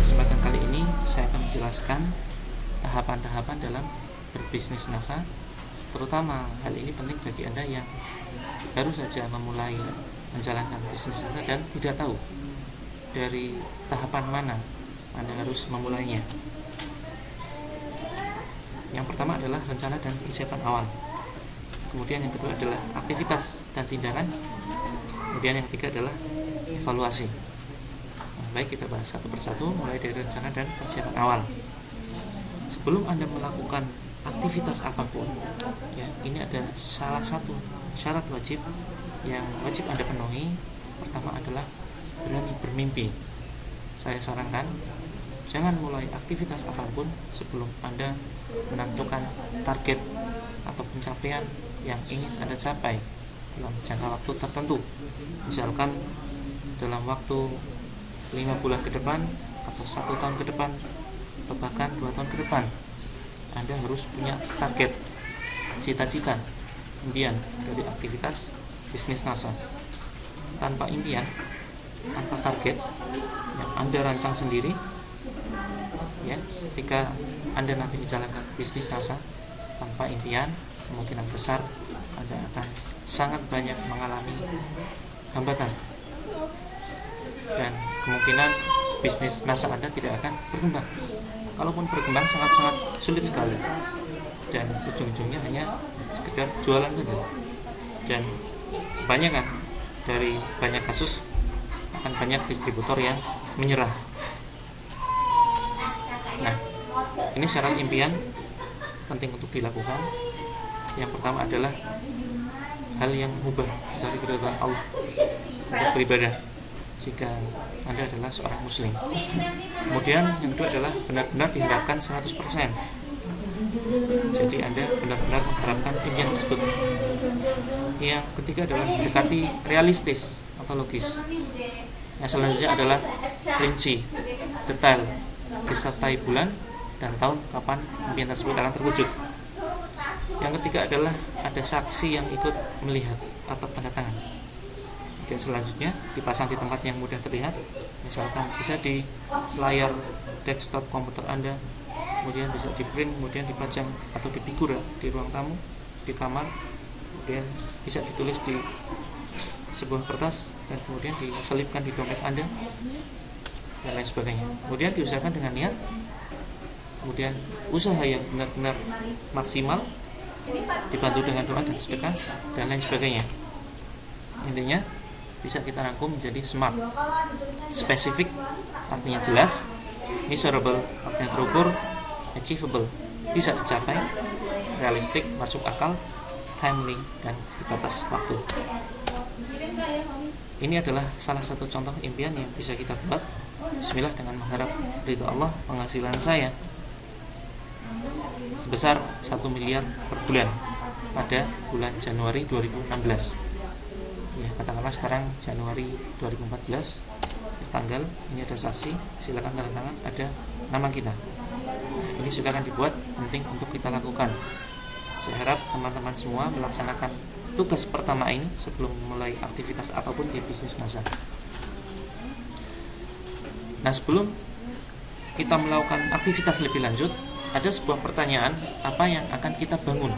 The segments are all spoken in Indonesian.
kesempatan kali ini saya akan menjelaskan tahapan-tahapan dalam berbisnis NASA. Terutama hal ini penting bagi Anda yang baru saja memulai menjalankan bisnis NASA dan tidak tahu dari tahapan mana Anda harus memulainya. Yang pertama adalah rencana dan persiapan awal. Kemudian yang kedua adalah aktivitas dan tindakan. Kemudian yang ketiga adalah evaluasi. Baik, kita bahas satu persatu mulai dari rencana dan persiapan awal. Sebelum Anda melakukan aktivitas apapun, ya, ini ada salah satu syarat wajib yang wajib Anda penuhi. Pertama adalah berani bermimpi. Saya sarankan jangan mulai aktivitas apapun sebelum Anda menentukan target atau pencapaian yang ingin Anda capai dalam jangka waktu tertentu. Misalkan dalam waktu 5 bulan ke depan atau 1 tahun ke depan atau bahkan 2 tahun ke depan, Anda harus punya target, cita-cita, impian dari aktivitas bisnis NASA. Tanpa impian, tanpa target yang Anda rancang sendiri, ya, ketika Anda nanti menjalankan bisnis NASA tanpa impian, kemungkinan besar Anda akan sangat banyak mengalami hambatan dan kemungkinan bisnis NASA Anda tidak akan berkembang. Kalaupun berkembang sangat-sangat sulit sekali dan ujung-ujungnya hanya sekedar jualan saja. Dan kebanyakan dari banyak kasus akan banyak distributor yang menyerah. Nah, ini syarat impian penting untuk dilakukan. Yang pertama adalah hal yang mubah, mencari keridhaan Allah untuk beribadah jika Anda adalah seorang muslim. Kemudian yang kedua adalah benar-benar diharapkan 100%. Jadi Anda benar-benar mengharapkan impian tersebut. Yang ketiga adalah mendekati realistis atau logis. Yang selanjutnya adalah rinci, detail, disertai bulan dan tahun kapan impian tersebut akan terwujud. Yang ketiga adalah ada saksi yang ikut melihat atau tanda tangan. Dan selanjutnya dipasang di tempat yang mudah terlihat, misalkan bisa di layar desktop komputer Anda, kemudian bisa di print, kemudian dipajang atau difigura di ruang tamu, di kamar, kemudian bisa ditulis di sebuah kertas dan kemudian diselipkan di dompet Anda dan lain sebagainya. Kemudian diusahakan dengan niat, kemudian usaha yang benar-benar maksimal, dibantu dengan doa dan sedekah dan lain sebagainya. Intinya bisa kita rangkum menjadi SMART. Spesifik artinya jelas, measurable artinya terukur, achievable bisa dicapai, realistik masuk akal, timely dan di batas waktu. Ini adalah salah satu contoh impian yang bisa kita buat. Bismillah dengan mengharap ridha Allah. Penghasilan saya sebesar 1 miliar per bulan pada bulan Januari 2016. Ya, katakanlah sekarang Januari 2014, tanggal ini ada saksi, silakan tanda tangan, ada nama kita. Ini silakan dibuat, penting untuk kita lakukan. Saya harap teman-teman semua melaksanakan tugas pertama ini sebelum mulai aktivitas apapun di bisnis NASA. Nah, sebelum kita melakukan aktivitas lebih lanjut, ada sebuah pertanyaan, apa yang akan kita bangun?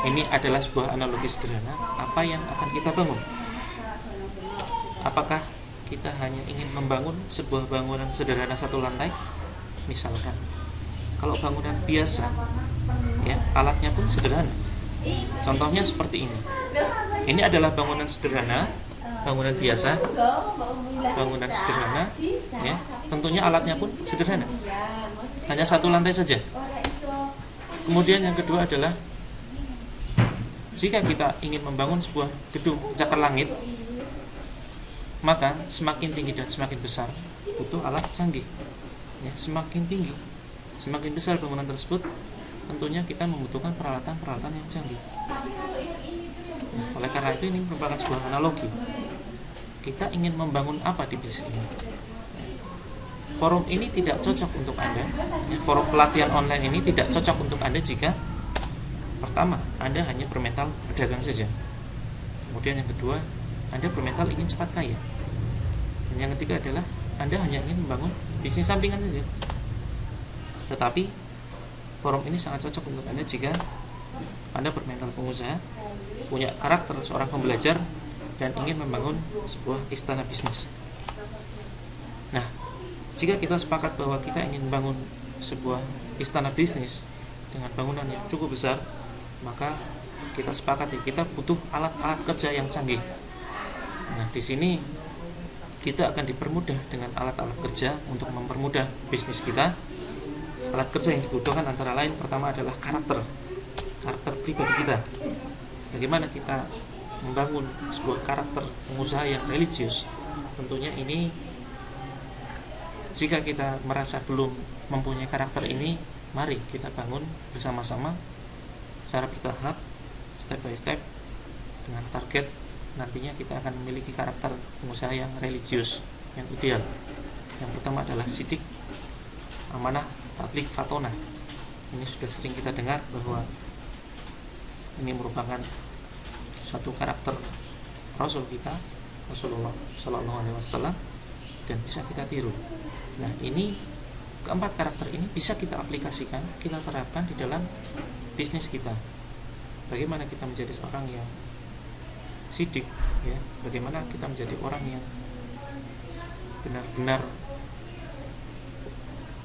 Ini adalah sebuah analogi sederhana. Apa yang akan kita bangun? Apakah kita hanya ingin membangun sebuah bangunan sederhana satu lantai? Misalkan, kalau bangunan biasa, ya, alatnya pun sederhana. Contohnya seperti ini. Ini adalah bangunan sederhana, bangunan biasa, bangunan sederhana, ya. Tentunya alatnya pun sederhana. Hanya satu lantai saja. Kemudian yang kedua adalah jika kita ingin membangun sebuah gedung cakar langit, maka semakin tinggi dan semakin besar butuh alat canggih. Ya, semakin tinggi, semakin besar bangunan tersebut, tentunya kita membutuhkan peralatan-peralatan yang canggih. Nah, oleh karena itu ini merupakan sebuah analogi. Kita ingin membangun apa di bisnis ini? Forum ini tidak cocok untuk Anda. Ya, forum pelatihan online ini tidak cocok untuk Anda jika pertama, Anda hanya bermental berdagang saja. Kemudian yang kedua, Anda bermental ingin cepat kaya. Dan yang ketiga adalah Anda hanya ingin membangun bisnis sampingan saja. Tetapi forum ini sangat cocok untuk Anda jika Anda bermental pengusaha, punya karakter seorang pembelajar, dan ingin membangun sebuah istana bisnis. Nah, jika kita sepakat bahwa kita ingin membangun sebuah istana bisnis dengan bangunan yang cukup besar, maka kita sepakat ya, kita butuh alat-alat kerja yang canggih. Nah, di sini kita akan dipermudah dengan alat-alat kerja untuk mempermudah bisnis kita. Alat kerja yang dibutuhkan antara lain pertama adalah karakter pribadi kita. Bagaimana kita membangun sebuah karakter pengusaha yang religius. Tentunya ini, jika kita merasa belum mempunyai karakter ini, mari kita bangun bersama-sama secara bertahap, step by step, dengan target nantinya kita akan memiliki karakter pengusaha yang religius, yang ideal. Yang pertama adalah sidik, amanah, tabligh, fatona. Ini sudah sering kita dengar bahwa ini merupakan suatu karakter Rasul kita, Rasulullah Shallallahu Alaihi Wasallam, dan bisa kita tiru. Nah, ini keempat karakter ini bisa kita aplikasikan, kita terapkan di dalam bisnis kita. Bagaimana kita menjadi seorang yang sidik, ya? Bagaimana kita menjadi orang yang benar-benar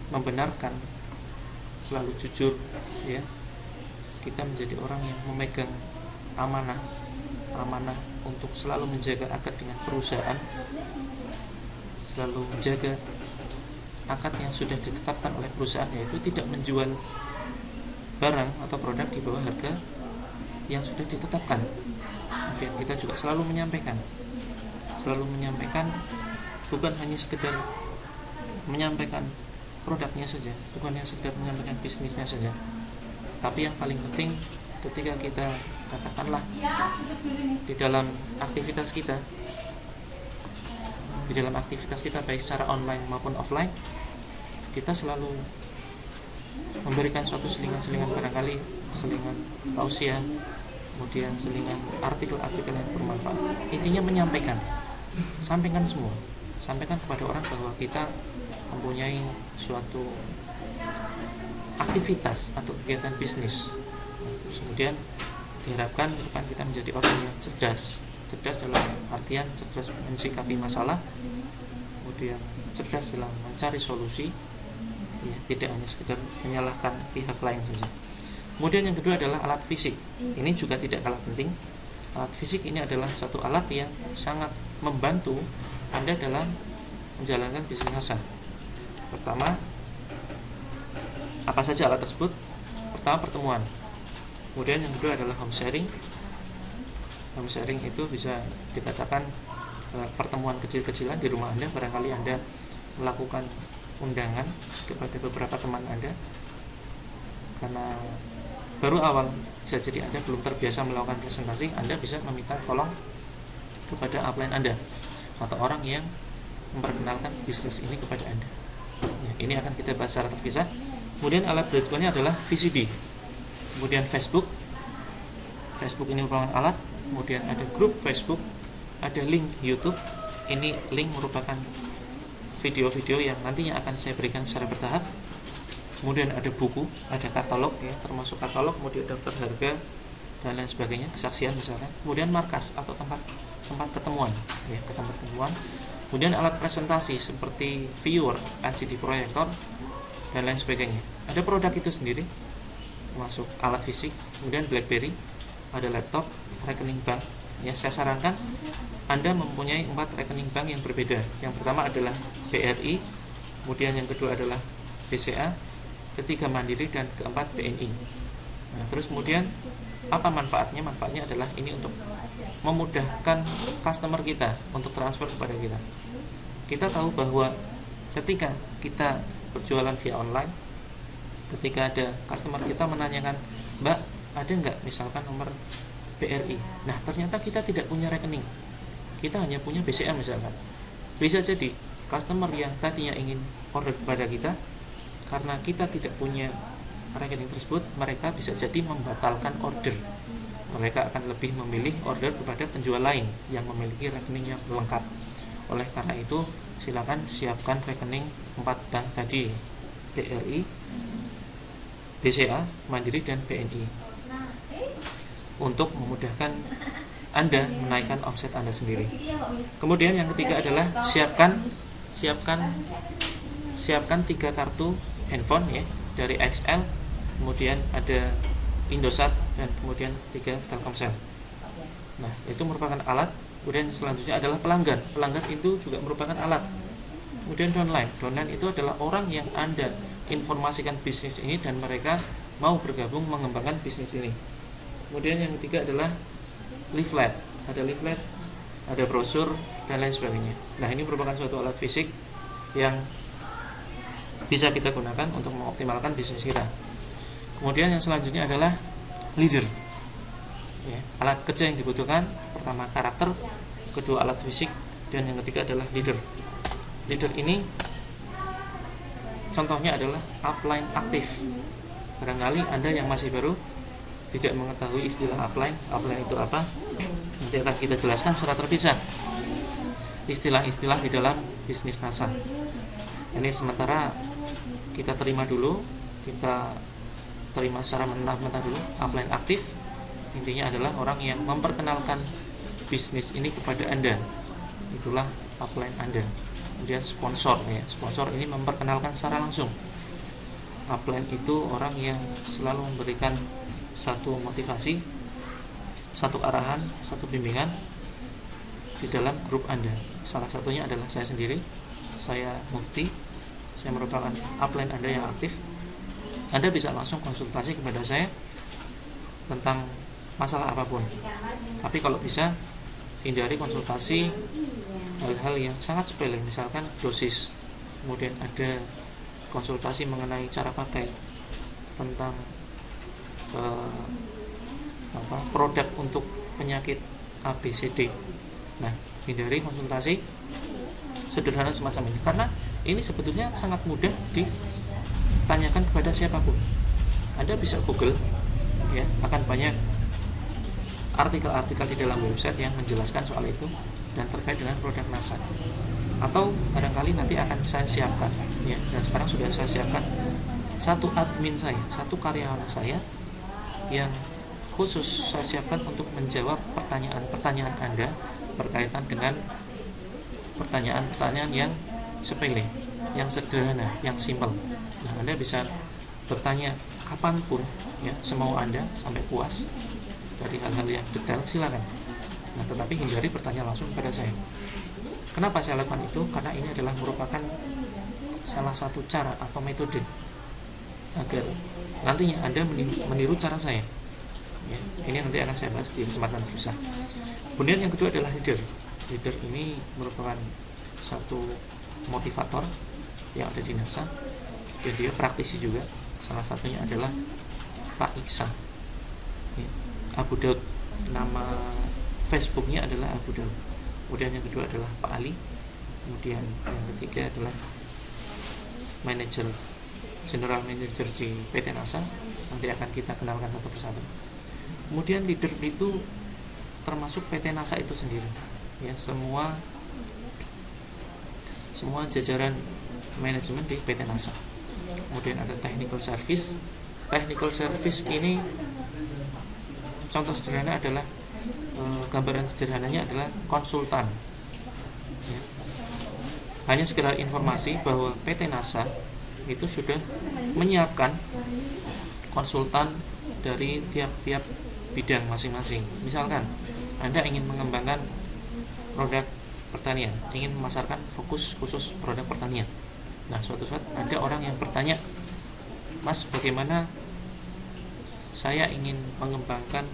membenarkan, selalu jujur, ya. Kita menjadi orang yang memegang amanah untuk selalu menjaga akad dengan perusahaan, selalu menjaga akad yang sudah ditetapkan oleh perusahaan, yaitu tidak menjual barang atau produk di bawah harga yang sudah ditetapkan. Kemudian kita juga selalu menyampaikan bukan hanya sekedar menyampaikan produknya saja, bukan hanya sekedar menyampaikan bisnisnya saja, tapi yang paling penting ketika kita katakanlah di dalam aktivitas kita baik secara online maupun offline, kita selalu memberikan suatu selingan-selingan, barangkali selingan tausiah, kemudian selingan artikel-artikel yang bermanfaat. Intinya menyampaikan, sampaikan semua, sampaikan kepada orang bahwa kita mempunyai suatu aktivitas atau kegiatan bisnis. Terus kemudian diharapkan ke depan kita menjadi orang yang cerdas dalam artian cerdas mensikapi masalah, kemudian cerdas dalam mencari solusi, ya, tidak hanya sekedar menyalahkan pihak lain saja. Kemudian yang kedua adalah alat fisik. Ini juga tidak kalah penting. Alat fisik ini adalah suatu alat yang sangat membantu Anda dalam menjalankan bisnis Asa. Pertama, apa saja alat tersebut? Pertama, pertemuan. Kemudian yang kedua adalah home sharing. Home sharing itu bisa dikatakan pertemuan kecil-kecilan di rumah Anda. Barangkali Anda melakukan undangan kepada beberapa teman Anda karena baru awal, bisa jadi Anda belum terbiasa melakukan presentasi. Anda bisa meminta tolong kepada upline Anda atau orang yang memperkenalkan bisnis ini kepada Anda. Ya, ini akan kita bahas secara terpisah. Kemudian alat berikutnya adalah VCD. Kemudian Facebook ini merupakan alat. Kemudian ada grup Facebook, ada link YouTube. Ini link merupakan video-video yang nantinya akan saya berikan secara bertahap. Kemudian ada buku, ada katalog, ya, termasuk katalog, kemudian daftar harga dan lain sebagainya, kesaksian misalnya. Kemudian markas atau tempat ketemuan, ya, tempat ketemuan. Kemudian alat presentasi seperti viewer, LCD proyektor dan lain sebagainya. Ada produk itu sendiri, termasuk alat fisik. Kemudian BlackBerry, ada laptop, rekening bank. Ya, saya sarankan Anda mempunyai 4 rekening bank yang berbeda. Yang pertama adalah BRI, kemudian yang kedua adalah BCA, ketiga Mandiri, dan keempat BNI. Nah, terus kemudian apa manfaatnya? Manfaatnya adalah ini untuk memudahkan customer kita untuk transfer kepada kita. Kita tahu bahwa ketika kita berjualan via online, ketika ada customer kita menanyakan, Mbak, ada nggak misalkan nomor BRI? Nah, ternyata kita tidak punya rekening, kita hanya punya BCA misalkan. Bisa jadi customer yang tadinya ingin order kepada kita, karena kita tidak punya rekening tersebut, mereka bisa jadi membatalkan order. Mereka akan lebih memilih order kepada penjual lain yang memiliki rekening yang lengkap. Oleh karena itu, silakan siapkan rekening 4 bank tadi, BRI, BCA, Mandiri, dan BNI, untuk memudahkan Anda menaikkan omset Anda sendiri. Kemudian yang ketiga adalah siapkan 3 kartu handphone ya, dari XL, kemudian ada Indosat, dan kemudian 3 Telkomsel. Nah, itu merupakan alat. Kemudian selanjutnya adalah pelanggan. Pelanggan itu juga merupakan alat. Kemudian downline itu adalah orang yang Anda informasikan bisnis ini dan mereka mau bergabung mengembangkan bisnis ini. Kemudian yang ketiga adalah leaflet. Ada leaflet, ada brosur, dan lain sebagainya. Nah, ini merupakan suatu alat fisik yang bisa kita gunakan untuk mengoptimalkan bisnis kita. Kemudian yang selanjutnya adalah leader ya, alat kerja yang dibutuhkan. Pertama karakter, kedua alat fisik, dan yang ketiga adalah leader. Leader ini contohnya adalah upline aktif. Barangkali Anda yang masih baru tidak mengetahui istilah upline. Upline itu apa? Nanti akan kita jelaskan secara terpisah istilah-istilah di dalam bisnis NASA. Ini sementara kita terima dulu, kita terima secara mentah-mentah dulu. Upline aktif intinya adalah orang yang memperkenalkan bisnis ini kepada Anda, itulah upline Anda. Kemudian sponsor ya, sponsor ini memperkenalkan secara langsung. Upline itu orang yang selalu memberikan satu motivasi, satu arahan, satu bimbingan di dalam grup Anda. Salah satunya adalah saya sendiri, saya Mufti. Saya merupakan upline Anda yang aktif. Anda bisa langsung konsultasi kepada saya tentang masalah apapun. Tapi kalau bisa hindari konsultasi hal-hal yang sangat sepele, misalkan dosis. Kemudian ada konsultasi mengenai cara pakai, tentang produk untuk penyakit ABCD. Nah, hindari konsultasi sederhana semacam ini, karena ini sebetulnya sangat mudah ditanyakan kepada siapapun. Anda bisa Google ya, akan banyak artikel-artikel di dalam website yang menjelaskan soal itu dan terkait dengan produk NASA. Atau barangkali nanti akan saya siapkan ya, dan sekarang sudah saya siapkan satu admin saya, satu karyawan saya yang khusus saya siapkan untuk menjawab pertanyaan-pertanyaan Anda berkaitan dengan pertanyaan-pertanyaan yang sepele, yang sederhana, yang simpel. Nah, Anda bisa bertanya kapanpun ya, semau Anda sampai puas. Dari hal-hal yang detail silakan. Nah, tetapi hindari bertanya langsung pada saya. Kenapa saya lakukan itu? Karena ini adalah merupakan salah satu cara atau metode agar nantinya Anda meniru cara saya ya, ini nanti akan saya bahas di kesempatan berusaha. Kemudian yang kedua adalah leader. Leader ini merupakan satu motivator yang ada di NASA, dan dia praktisi juga. Salah satunya adalah Pak Iksan ya, Abu Daud, nama Facebooknya adalah Abu Daud. Kemudian yang kedua adalah Pak Ali. Kemudian yang ketiga adalah General Manager di PT NASA. Nanti akan kita kenalkan satu persatu. Kemudian leader itu termasuk PT NASA itu sendiri ya, semua jajaran manajemen di PT NASA. Kemudian ada technical service. Technical service ini contoh sederhana adalah gambaran sederhananya adalah konsultan ya. Hanya sekedar informasi bahwa PT NASA itu sudah menyiapkan konsultan dari tiap-tiap bidang masing-masing. Misalkan Anda ingin mengembangkan produk pertanian, ingin memasarkan fokus khusus produk pertanian. Nah, suatu saat ada orang yang bertanya, Mas, bagaimana saya ingin mengembangkan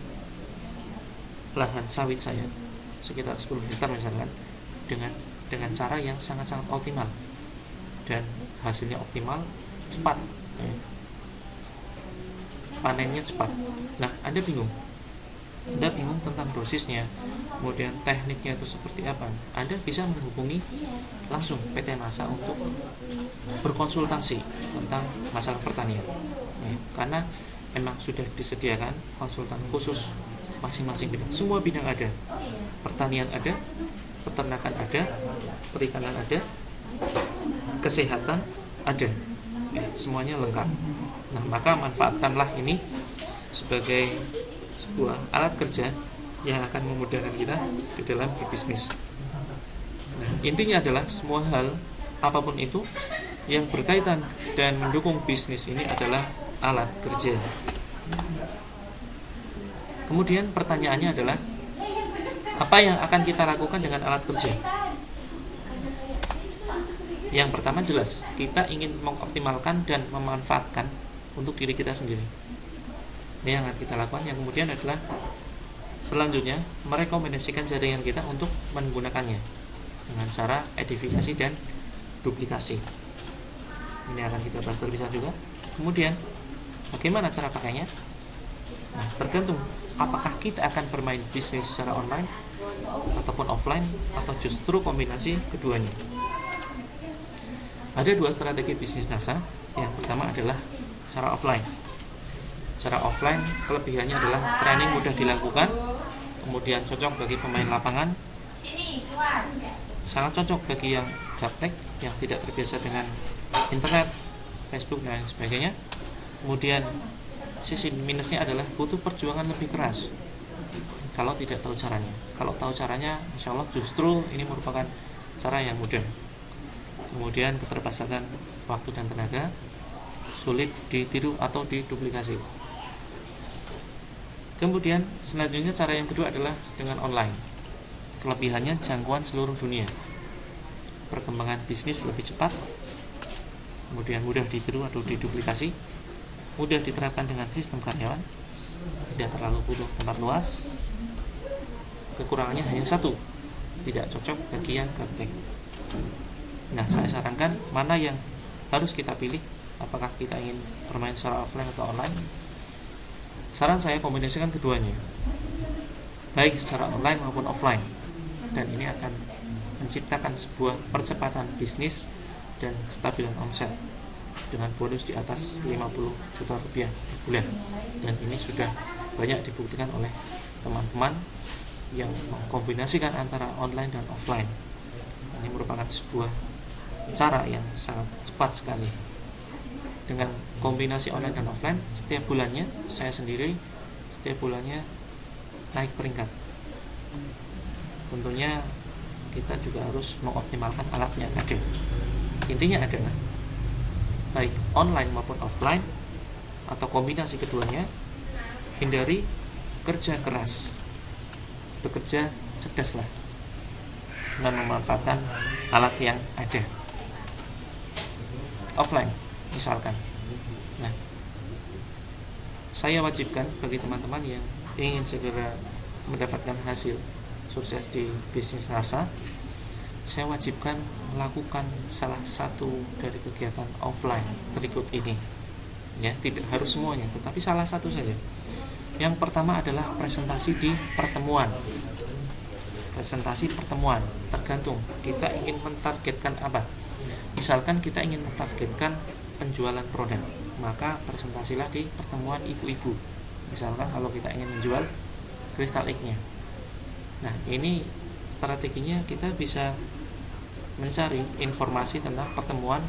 lahan sawit saya sekitar 10 hektar misalkan dengan cara yang sangat-sangat optimal dan hasilnya optimal, cepat ya. Panennya cepat. Nah, Anda bingung tentang dosisnya, kemudian tekniknya itu seperti apa. Anda bisa menghubungi langsung PT NASA untuk berkonsultasi tentang masalah pertanian ya, karena memang sudah disediakan konsultan khusus masing-masing bidang. Semua bidang ada. Pertanian ada, peternakan ada, perikanan ada, kesehatan ada, ya, semuanya lengkap. Nah, maka manfaatkanlah ini sebagai sebuah alat kerja yang akan memudahkan kita di dalam berbisnis. Nah, intinya adalah semua hal apapun itu yang berkaitan dan mendukung bisnis ini adalah alat kerja. Kemudian pertanyaannya adalah, apa yang akan kita lakukan dengan alat kerja? Yang pertama jelas, kita ingin mengoptimalkan dan memanfaatkan untuk diri kita sendiri. Ini yang akan kita lakukan. Yang kemudian adalah selanjutnya merekomendasikan jaringan kita untuk menggunakannya dengan cara edifikasi dan duplikasi. Ini akan kita bahas terpisah juga. Kemudian bagaimana cara pakainya? Nah, tergantung apakah kita akan bermain bisnis secara online ataupun offline, atau justru kombinasi keduanya. Ada dua strategi bisnis NASA. Yang pertama adalah secara offline. Secara offline, kelebihannya adalah training mudah dilakukan, kemudian cocok bagi pemain lapangan, sangat cocok bagi yang gaptek, yang tidak terbiasa dengan internet, Facebook dan sebagainya. Kemudian sisi minusnya adalah butuh perjuangan lebih keras kalau tidak tahu caranya. Kalau tahu caranya, insya Allah justru ini merupakan cara yang mudah. Kemudian keterbatasan waktu dan tenaga, sulit ditiru atau diduplikasi. Kemudian selanjutnya cara yang kedua adalah dengan online. Kelebihannya jangkauan seluruh dunia, perkembangan bisnis lebih cepat, kemudian mudah ditiru atau diduplikasi, mudah diterapkan dengan sistem karyawan, tidak terlalu butuh tempat luas. Kekurangannya hanya satu, tidak cocok bagi yang gaptek. Nah, saya sarankan mana yang harus kita pilih, apakah kita ingin bermain secara offline atau online. Saran saya kombinasikan keduanya, baik secara online maupun offline, dan ini akan menciptakan sebuah percepatan bisnis dan kestabilan omset dengan bonus di atas 50 juta rupiah per bulan. Dan ini sudah banyak dibuktikan oleh teman-teman yang mengkombinasikan antara online dan offline. Ini merupakan sebuah cara yang sangat cepat sekali. Dengan kombinasi online dan offline, setiap bulannya saya sendiri setiap bulannya naik peringkat. Tentunya kita juga harus mengoptimalkan alat yang ada. Intinya adalah baik online maupun offline atau kombinasi keduanya, hindari kerja keras, bekerja cerdaslah dengan memanfaatkan alat yang ada. Offline misalkan, nah, saya wajibkan bagi teman-teman yang ingin segera mendapatkan hasil sukses di bisnis NASA, saya wajibkan melakukan salah satu dari kegiatan offline berikut ini. Ya, tidak harus semuanya, tetapi salah satu saja. Yang pertama adalah presentasi di pertemuan. Presentasi pertemuan, tergantung kita ingin mentargetkan apa. Misalkan kita ingin mentargetkan penjualan produk, maka presentasilah di pertemuan ibu-ibu. Misalkan kalau kita ingin menjual kristal egg-nya. Nah, ini strateginya kita bisa mencari informasi tentang pertemuan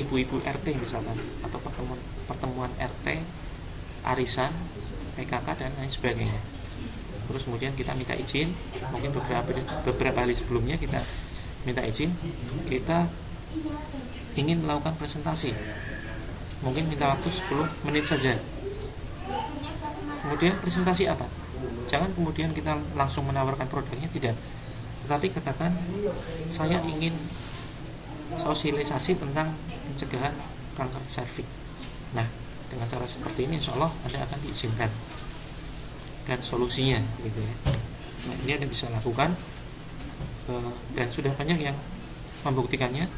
ibu-ibu RT misalkan, atau pertemuan RT, arisan, PKK dan lain sebagainya. Terus kemudian kita minta izin, mungkin beberapa hari sebelumnya kita minta izin, kita ingin melakukan presentasi, mungkin minta waktu 10 menit saja. Kemudian presentasi apa? Jangan kemudian kita langsung menawarkan produknya, tidak, tetapi katakan saya ingin sosialisasi tentang pencegahan kanker serviks. Nah, dengan cara seperti ini insya Allah Anda akan diizinkan dan solusinya gitu ya. Nah, ini Anda bisa lakukan, dan sudah banyak yang membuktikannya.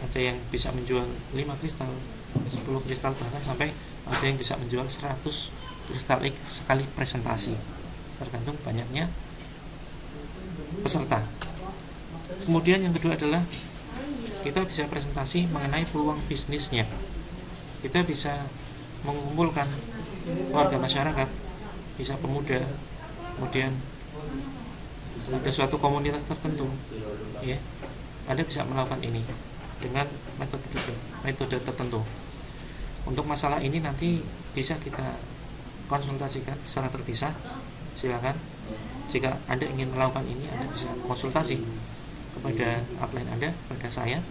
Ada yang bisa menjual 5 kristal, 10 kristal, bahkan sampai ada yang bisa menjual 100 kristal egg sekali presentasi, tergantung banyaknya peserta. Kemudian yang kedua adalah kita bisa presentasi mengenai peluang bisnisnya. Kita bisa mengumpulkan warga masyarakat, bisa pemuda, kemudian ada suatu komunitas tertentu, ya, Anda bisa melakukan ini dengan metode tertentu. Untuk masalah ini nanti bisa kita konsultasikan secara terpisah. Silakan, jika Anda ingin melakukan ini, Anda bisa konsultasi kepada upline Anda, kepada saya.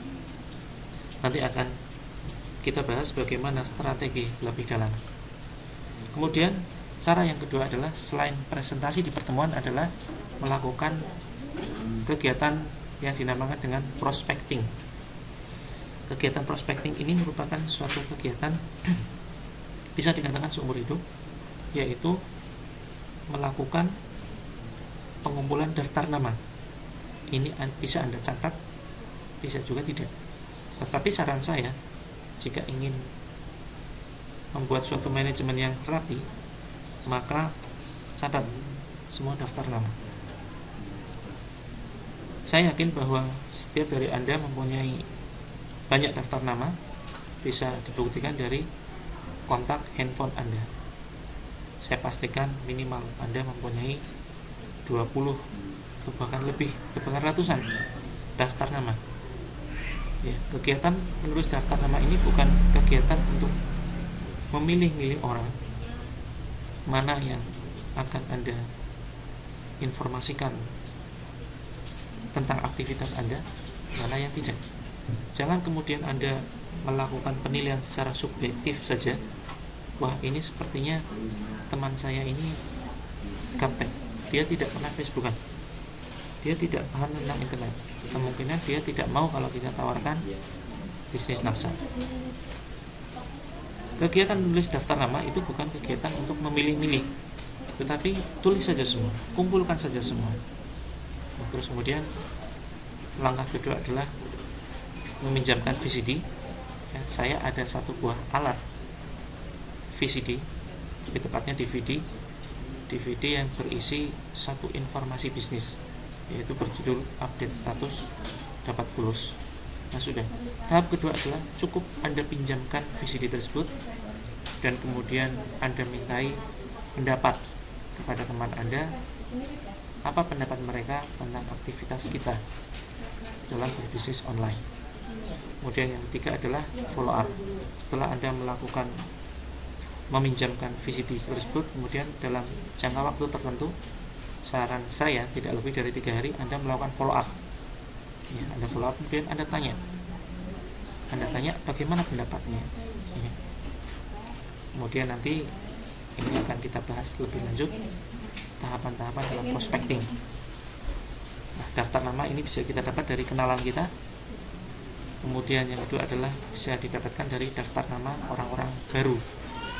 Nanti akan kita bahas bagaimana strategi lebih dalam. Kemudian cara yang kedua adalah selain presentasi di pertemuan adalah melakukan kegiatan yang dinamakan dengan prospecting. Kegiatan prospecting ini merupakan suatu kegiatan bisa dikatakan seumur hidup, yaitu melakukan pengumpulan daftar nama. Ini bisa Anda catat, bisa juga tidak. Tetapi saran saya, jika ingin membuat suatu manajemen yang rapi, maka catat semua daftar nama. Saya yakin bahwa setiap dari Anda mempunyai banyak daftar nama, bisa dibuktikan dari kontak handphone Anda. Saya pastikan minimal Anda mempunyai 20 atau bahkan lebih, bahkan ratusan daftar nama. Ya, kegiatan menulis daftar nama ini bukan kegiatan untuk memilih-milih orang mana yang akan Anda informasikan tentang aktivitas Anda, mana yang tidak. Jangan kemudian Anda melakukan penilaian secara subjektif saja. Wah, ini sepertinya teman saya ini gaptek, dia tidak pernah Facebookan, dia tidak paham tentang internet, kemungkinan dia tidak mau kalau kita tawarkan bisnis nafsa. Kegiatan menulis daftar nama itu bukan kegiatan untuk memilih-milih, tetapi tulis saja semua, kumpulkan saja semua. Terus kemudian langkah kedua adalah meminjamkan VCD. Ya, saya ada satu buah alat VCD, lebih tepatnya DVD yang berisi satu informasi bisnis, yaitu berjudul update status dapat fulus. Nah, sudah. Tahap kedua adalah cukup Anda pinjamkan VCD tersebut dan kemudian Anda mintai pendapat kepada teman Anda, apa pendapat mereka tentang aktivitas kita dalam berbisnis online. Kemudian yang ketiga adalah follow up. Setelah Anda meminjamkan VCD tersebut, kemudian dalam jangka waktu tertentu, saran saya tidak lebih dari 3 hari Anda melakukan follow up. Ya, Anda follow up, kemudian Anda tanya bagaimana pendapatnya. Ya. Kemudian nanti ini akan kita bahas lebih lanjut tahapan-tahapan dalam prospecting. Nah, daftar nama ini bisa kita dapat dari kenalan kita. Kemudian yang kedua adalah bisa didapatkan dari daftar nama orang-orang baru,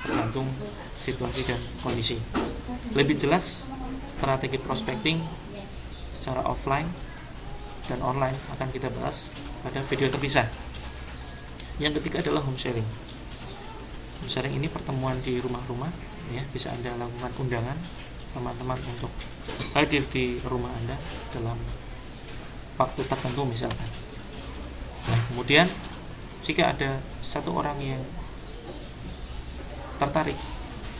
tergantung situasi dan kondisi. Lebih jelas strategi prospecting secara offline dan online akan kita bahas pada video terpisah. Yang ketiga adalah home sharing. Home sharing ini pertemuan di rumah-rumah, ya, bisa Anda lakukan undangan teman-teman untuk hadir di rumah Anda dalam waktu tertentu misalkan. Nah, kemudian jika ada satu orang yang tertarik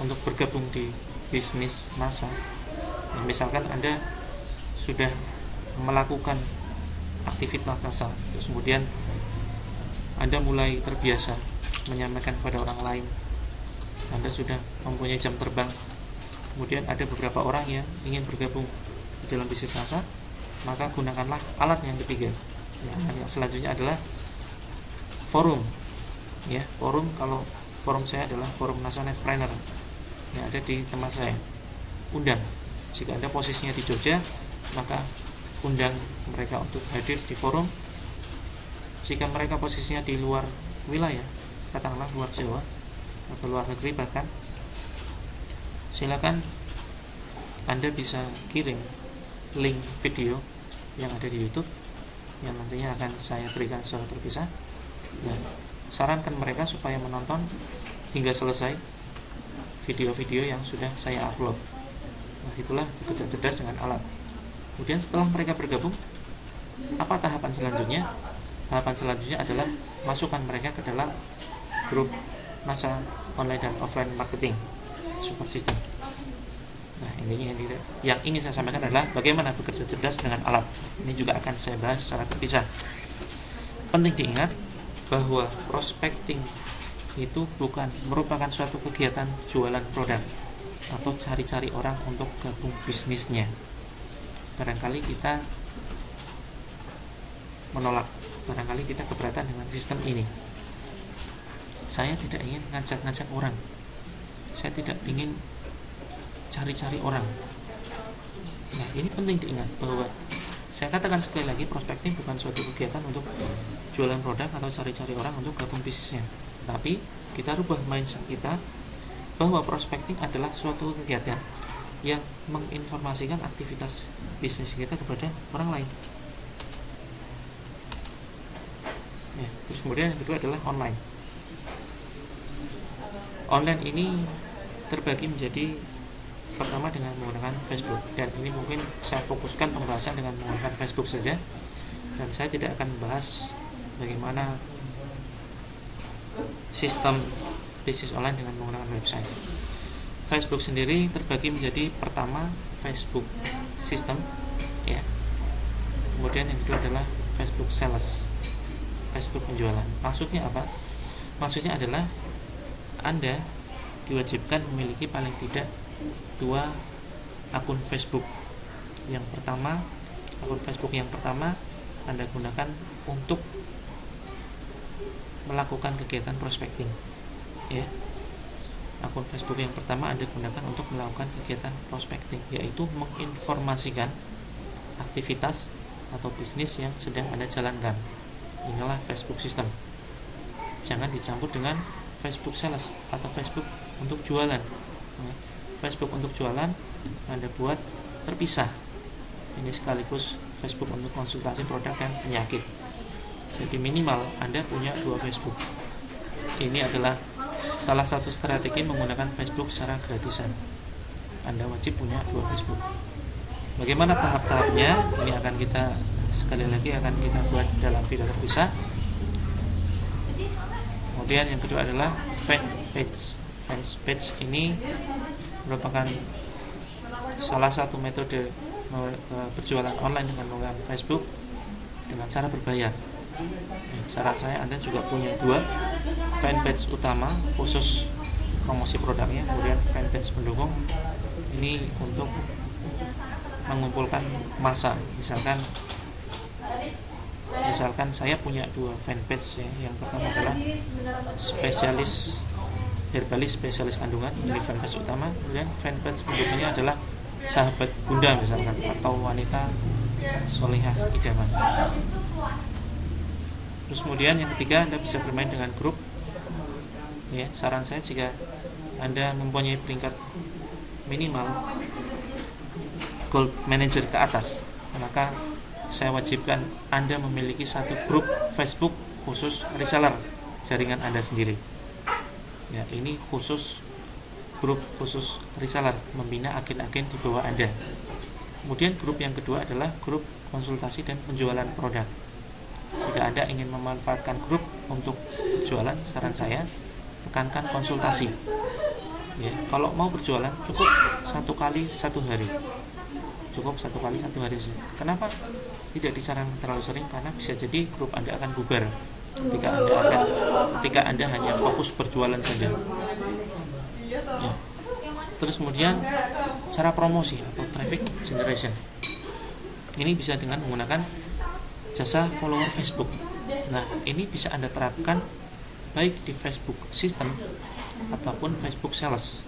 untuk bergabung di bisnis massa, ya, misalkan Anda sudah melakukan aktivitas massa, terus kemudian Anda mulai terbiasa menyampaikan kepada orang lain, Anda sudah mempunyai jam terbang, kemudian ada beberapa orang yang ingin bergabung di dalam bisnis massa, maka gunakanlah alat yang ketiga. Ya, yang selanjutnya adalah forum. Ya, forum, kalau forum saya adalah forum NASA Netpreneur yang ada di tempat saya. Undang. Jika Anda posisinya di Jogja, maka undang mereka untuk hadir di forum. Jika mereka posisinya di luar wilayah, katakanlah luar Jawa atau luar negeri bahkan, silakan Anda bisa kirim link video yang ada di YouTube yang nantinya akan saya berikan secara terpisah, dan sarankan mereka supaya menonton hingga selesai video-video yang sudah saya upload. Nah, itulah bekerja cerdas dengan alat. Kemudian setelah mereka bergabung, apa tahapan selanjutnya? Tahapan selanjutnya adalah masukkan mereka ke dalam grup massa online dan offline marketing support system. Nah, intinya yang ingin saya sampaikan adalah bagaimana bekerja cerdas dengan alat. Ini juga akan saya bahas secara terpisah. penting diingat bahwa prospecting itu bukan merupakan suatu kegiatan jualan produk atau cari-cari orang untuk gabung bisnisnya. Barangkali kita menolak, barangkali kita keberatan dengan sistem ini. Saya tidak ingin ngajak-ngajak orang, saya tidak ingin cari-cari orang. Nah, ini penting diingat bahwa saya katakan sekali lagi, prospecting bukan suatu kegiatan untuk jualan produk atau cari-cari orang untuk gabung bisnisnya. Tapi kita rubah mindset kita bahwa prospecting adalah suatu kegiatan yang menginformasikan aktivitas bisnis kita kepada orang lain. Ya, terus kemudian yang kedua adalah online. Online ini terbagi menjadi pertama dengan menggunakan Facebook, dan ini mungkin saya fokuskan pembahasan dengan menggunakan Facebook saja, dan saya tidak akan membahas bagaimana sistem bisnis online dengan menggunakan website. Facebook sendiri terbagi menjadi pertama Facebook System, ya. Kemudian yang kedua adalah Facebook Sales, Facebook penjualan. Maksudnya apa? Maksudnya adalah Anda diwajibkan memiliki paling tidak 2 akun Facebook. Yang pertama, akun Facebook yang pertama Anda gunakan untuk melakukan kegiatan prospecting, ya. Akun Facebook yang pertama Anda gunakan untuk melakukan kegiatan prospecting, yaitu menginformasikan aktivitas atau bisnis yang sedang Anda jalankan. Inilah Facebook System. Jangan dicampur dengan Facebook Sales atau Facebook untuk jualan. Facebook untuk jualan Anda buat terpisah. Ini sekaligus Facebook untuk konsultasi produk dan penyakit. Jadi minimal Anda punya 2 Facebook. Ini adalah salah satu strategi menggunakan Facebook secara gratisan. Anda wajib punya 2 Facebook. Bagaimana tahap-tahapnya? Ini akan kita sekali lagi akan kita buat dalam video terpisah. Kemudian yang kedua adalah fanpage. Fanpage ini merupakan salah satu metode berjualan online dengan menggunakan Facebook dengan cara berbayar. Saran saya Anda juga punya 2 fanpage utama khusus promosi produknya, kemudian fanpage pendukung. Ini untuk mengumpulkan massa. Misalkan saya punya 2 fanpage, ya. Yang pertama adalah spesialis herbalis, spesialis kandungan, ini fanpage utama. Kemudian fanpage pendukungnya adalah sahabat bunda misalkan, atau wanita solihah idaman. Terus kemudian yang ketiga, Anda bisa bermain dengan grup, ya. Saran saya jika Anda mempunyai peringkat minimal gold manager ke atas, maka saya wajibkan Anda memiliki satu grup Facebook khusus reseller jaringan Anda sendiri. Ya, ini khusus grup khusus reseller, membina agen-agen di bawah Anda. Kemudian grup yang kedua adalah grup konsultasi dan penjualan produk. Jika Anda ingin memanfaatkan grup untuk berjualan, saran saya tekankan konsultasi. Ya, kalau mau berjualan cukup 1 kali 1 hari. Cukup 1 kali 1 hari. Kenapa tidak disarankan terlalu sering? Karena bisa jadi grup Anda akan bubar ketika Anda hanya fokus berjualan saja. Ya. Terus kemudian cara promosi atau traffic generation. Ini bisa dengan menggunakan jasa follower Facebook. Nah, ini bisa Anda terapkan baik di Facebook System ataupun Facebook Sales.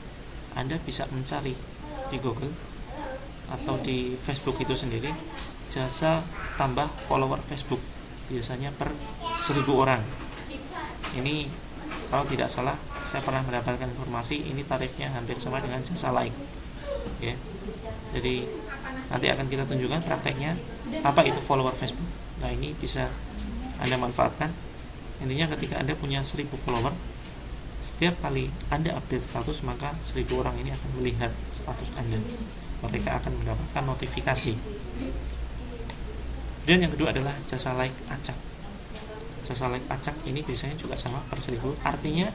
Anda bisa mencari di Google atau di Facebook itu sendiri jasa tambah follower Facebook, biasanya per 1000 orang. Ini kalau tidak salah, saya pernah mendapatkan informasi ini tarifnya hampir sama dengan jasa like, ya. Jadi nanti akan kita tunjukkan prakteknya apa itu follower Facebook. Nah, ini bisa Anda manfaatkan. Intinya ketika Anda punya 1000 follower, setiap kali Anda update status, maka 1000 orang ini akan melihat status Anda. Mereka akan mendapatkan notifikasi. Dan yang kedua adalah jasa like acak. Jasa like acak ini biasanya juga sama per 1000, artinya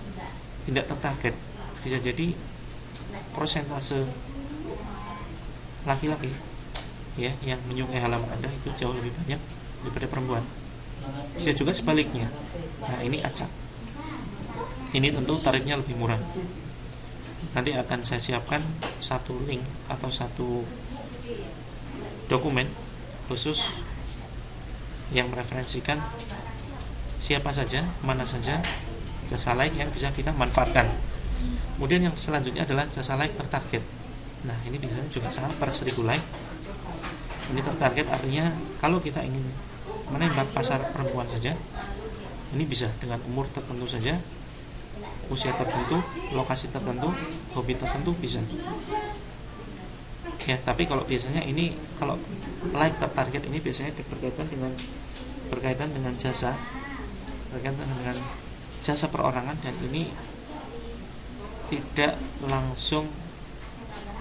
tidak tertarget. Bisa jadi persentase laki-laki, ya, yang menyukai halaman Anda itu jauh lebih banyak daripada perempuan. Bisa juga sebaliknya. Nah, ini acak. Ini tentu tarifnya lebih murah. Nanti akan saya siapkan satu link atau satu dokumen khusus yang mereferensikan siapa saja, mana saja jasa like yang bisa kita manfaatkan. Kemudian yang selanjutnya adalah jasa like tertarget. Nah, ini biasanya juga sama per 1000 like. Ini tertarget artinya kalau kita ingin menembak pasar perempuan saja, ini bisa dengan umur tertentu saja, usia tertentu, lokasi tertentu, hobi tertentu bisa. Ya, tapi kalau biasanya ini kalau like tertarget ini biasanya berkaitan dengan jasa, berkaitan dengan jasa perorangan, dan ini tidak langsung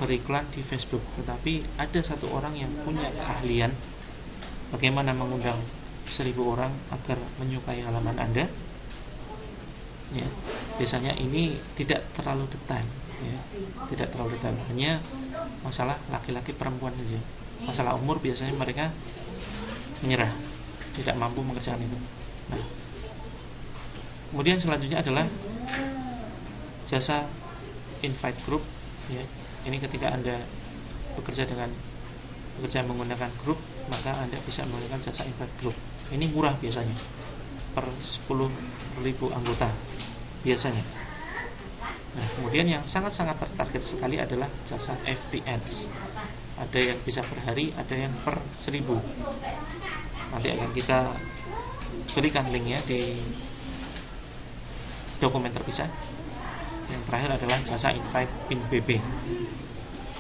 beriklan di Facebook, tetapi ada satu orang yang punya keahlian bagaimana mengundang 1000 orang agar menyukai halaman Anda. Ya, biasanya ini tidak terlalu detail, ya, tidak terlalu detail, hanya masalah laki-laki perempuan saja. Masalah umur biasanya mereka menyerah, tidak mampu mengerjakan itu. Nah, kemudian selanjutnya adalah jasa invite group, ya. Ini ketika Anda bekerja menggunakan grup, maka Anda bisa menggunakan jasa invite group. Ini murah biasanya, per 10.000 anggota biasanya. Nah, kemudian yang sangat-sangat tertarget sekali adalah jasa FB Ads. Ada yang bisa per hari, ada yang per 1000. Nanti akan kita berikan linknya di dokumen terpisah. Yang terakhir adalah jasa invite pin BB.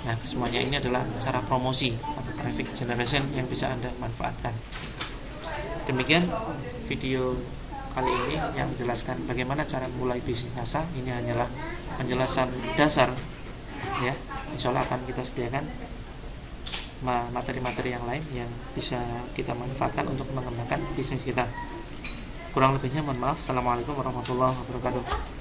Nah, semuanya ini adalah cara promosi atau traffic generation yang bisa Anda manfaatkan. Demikian video kali ini yang menjelaskan bagaimana cara mulai bisnis NASA. Ini hanyalah penjelasan dasar, ya. Insya Allah akan kita sediakan materi-materi yang lain yang bisa kita manfaatkan untuk mengembangkan bisnis kita. Kurang lebihnya mohon maaf. Assalamualaikum warahmatullahi wabarakatuh.